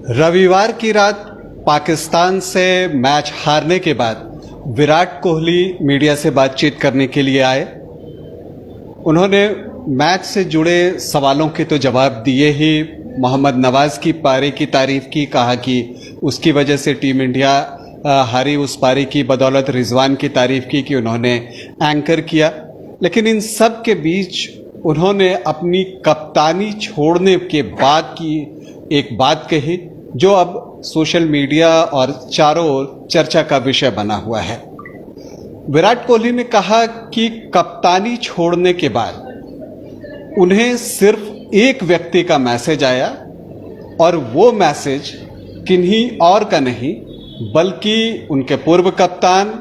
रविवार की रात पाकिस्तान से मैच हारने के बाद विराट कोहली मीडिया से बातचीत करने के लिए आए। उन्होंने मैच से जुड़े सवालों के तो जवाब दिए ही, मोहम्मद नवाज़ की पारी की तारीफ की, कहा कि उसकी वजह से टीम इंडिया हारी, उस पारी की बदौलत रिजवान की तारीफ की कि उन्होंने एंकर किया। लेकिन इन सब के बीच उन्होंने अपनी कप्तानी छोड़ने के बाद की एक बात कही जो अब सोशल मीडिया और चारों ओर चर्चा का विषय बना हुआ है। विराट कोहली ने कहा कि कप्तानी छोड़ने के बाद उन्हें सिर्फ एक व्यक्ति का मैसेज आया और वो मैसेज किन्हीं और का नहीं बल्कि उनके पूर्व कप्तान,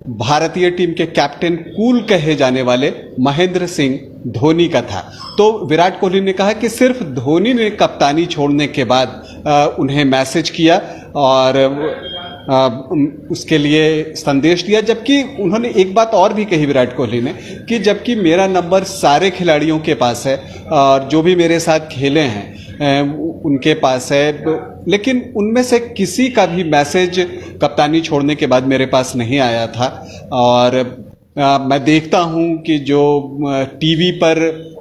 भारतीय टीम के कैप्टन कूल कहे जाने वाले महेंद्र सिंह धोनी का था। तो विराट कोहली ने कहा कि सिर्फ धोनी ने कप्तानी छोड़ने के बाद उन्हें मैसेज किया और उसके लिए संदेश दिया। जबकि उन्होंने एक बात और भी कही विराट कोहली ने कि जबकि मेरा नंबर सारे खिलाड़ियों के पास है और जो भी मेरे साथ खेले हैं उनके पास है, लेकिन उनमें से किसी का भी मैसेज कप्तानी छोड़ने के बाद मेरे पास नहीं आया था। और मैं देखता हूं कि जो टीवी पर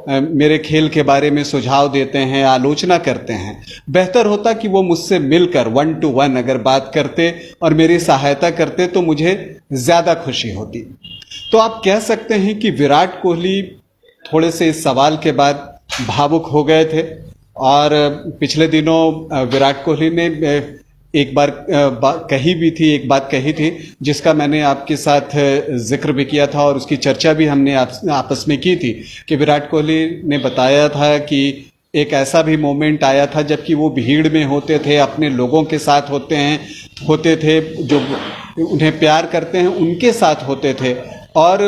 मेरे खेल के बारे में सुझाव देते हैं, आलोचना करते हैं, बेहतर होता कि वो मुझसे मिलकर 1 to 1 अगर बात करते और मेरी सहायता करते तो मुझे ज़्यादा खुशी होती। तो आप कह सकते हैं कि विराट कोहली थोड़े से इस सवाल के बाद भावुक हो गए थे। और पिछले दिनों विराट कोहली ने एक बार एक बात कही थी जिसका मैंने आपके साथ जिक्र भी किया था और उसकी चर्चा भी हमने आपस में की थी कि विराट कोहली ने बताया था कि एक ऐसा भी मोमेंट आया था जबकि वो भीड़ में होते थे, अपने लोगों के साथ होते थे, जो उन्हें प्यार करते हैं उनके साथ होते थे और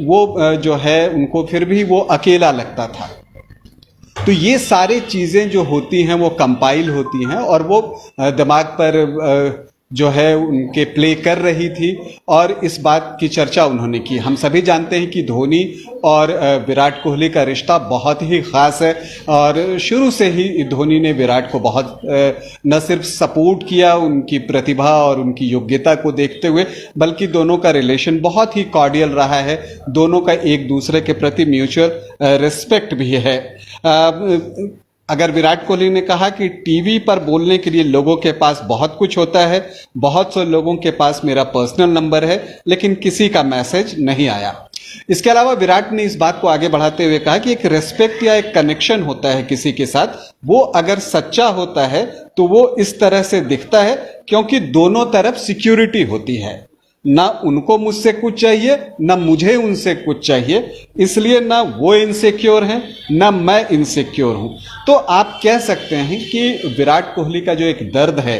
वो जो है उनको फिर भी वो अकेला लगता था। तो ये सारी चीज़ें जो होती हैं वो कंपाइल होती हैं और वो दिमाग पर जो है उनके प्ले कर रही थी और इस बात की चर्चा उन्होंने की। हम सभी जानते हैं कि धोनी और विराट कोहली का रिश्ता बहुत ही ख़ास है और शुरू से ही धोनी ने विराट को बहुत न सिर्फ सपोर्ट किया उनकी प्रतिभा और उनकी योग्यता को देखते हुए, बल्कि दोनों का रिलेशन बहुत ही कॉर्डियल रहा है। दोनों का एक दूसरे के प्रति म्यूचुअल रिस्पेक्ट भी है। अगर विराट कोहली ने कहा कि टीवी पर बोलने के लिए लोगों के पास बहुत कुछ होता है, बहुत से लोगों के पास मेरा पर्सनल नंबर है, लेकिन किसी का मैसेज नहीं आया। इसके अलावा विराट ने इस बात को आगे बढ़ाते हुए कहा कि एक रेस्पेक्ट या एक कनेक्शन होता है किसी के साथ, वो अगर सच्चा होता है तो वो इस तरह से दिखता है क्योंकि दोनों तरफ सिक्योरिटी होती है। ना उनको मुझसे कुछ चाहिए ना मुझे उनसे कुछ चाहिए, इसलिए ना वो इनसिक्योर हैं ना मैं इनसिक्योर हूं। तो आप कह सकते हैं कि विराट कोहली का जो एक दर्द है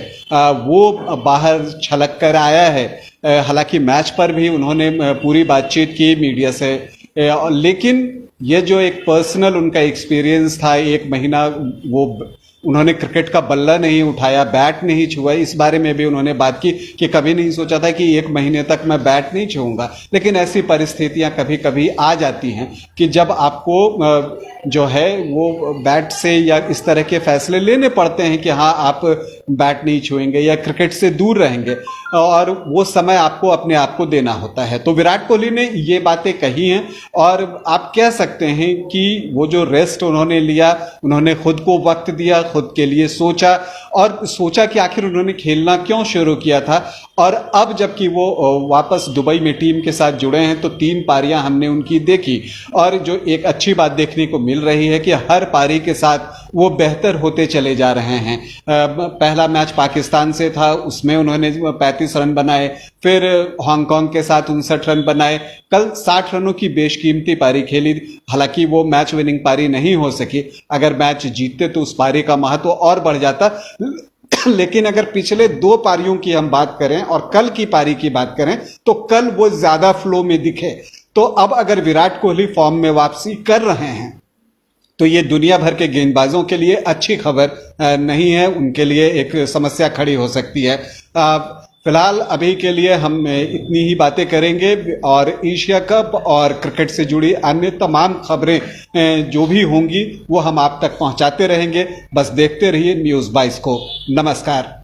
वो बाहर छलक कर आया है। हालांकि मैच पर भी उन्होंने पूरी बातचीत की मीडिया से, लेकिन ये जो एक पर्सनल उनका एक्सपीरियंस था, 1 महीना वो उन्होंने क्रिकेट का बल्ला नहीं उठाया, बैट नहीं छुआ, इस बारे में भी उन्होंने बात की कि कभी नहीं सोचा था कि 1 महीने तक मैं बैट नहीं छूऊंगा। लेकिन ऐसी परिस्थितियां कभी कभी आ जाती हैं कि जब आपको जो है वो बैट से या इस तरह के फैसले लेने पड़ते हैं कि हाँ आप बैट नहीं छुएंगे या क्रिकेट से दूर रहेंगे और वो समय आपको अपने आप को देना होता है। तो विराट कोहली ने ये बातें कही हैं और आप कह सकते हैं कि वो जो रेस्ट उन्होंने लिया, उन्होंने खुद को वक्त दिया, खुद के लिए सोचा और सोचा कि आखिर उन्होंने खेलना क्यों शुरू किया था। और अब जबकि वो वापस दुबई में टीम के साथ जुड़े हैं तो 3 पारियां हमने उनकी देखी और जो एक अच्छी बात देखने को मिल रही है कि हर पारी के साथ वो बेहतर होते चले जा रहे हैं। पहला मैच पाकिस्तान से था, उसमें उन्होंने 35 रन बनाए, फिर हांगकांग के साथ 59 रन बनाए, कल 60 रनों की बेशकीमती पारी खेली। हालांकि वो मैच विनिंग पारी नहीं हो सकी, अगर मैच जीतते तो उस पारी का महत्व और बढ़ जाता। लेकिन अगर पिछले 2 पारियों की हम बात करें और कल की पारी की बात करें तो कल वो ज्यादा फ्लो में दिखे। तो अब अगर विराट कोहली फॉर्म में वापसी कर रहे हैं तो ये दुनिया भर के गेंदबाजों के लिए अच्छी खबर नहीं है, उनके लिए एक समस्या खड़ी हो सकती है। फिलहाल अभी के लिए हम इतनी ही बातें करेंगे और एशिया कप और क्रिकेट से जुड़ी अन्य तमाम खबरें जो भी होंगी वो हम आप तक पहुंचाते रहेंगे। बस देखते रहिए न्यूज़ 22 को। नमस्कार।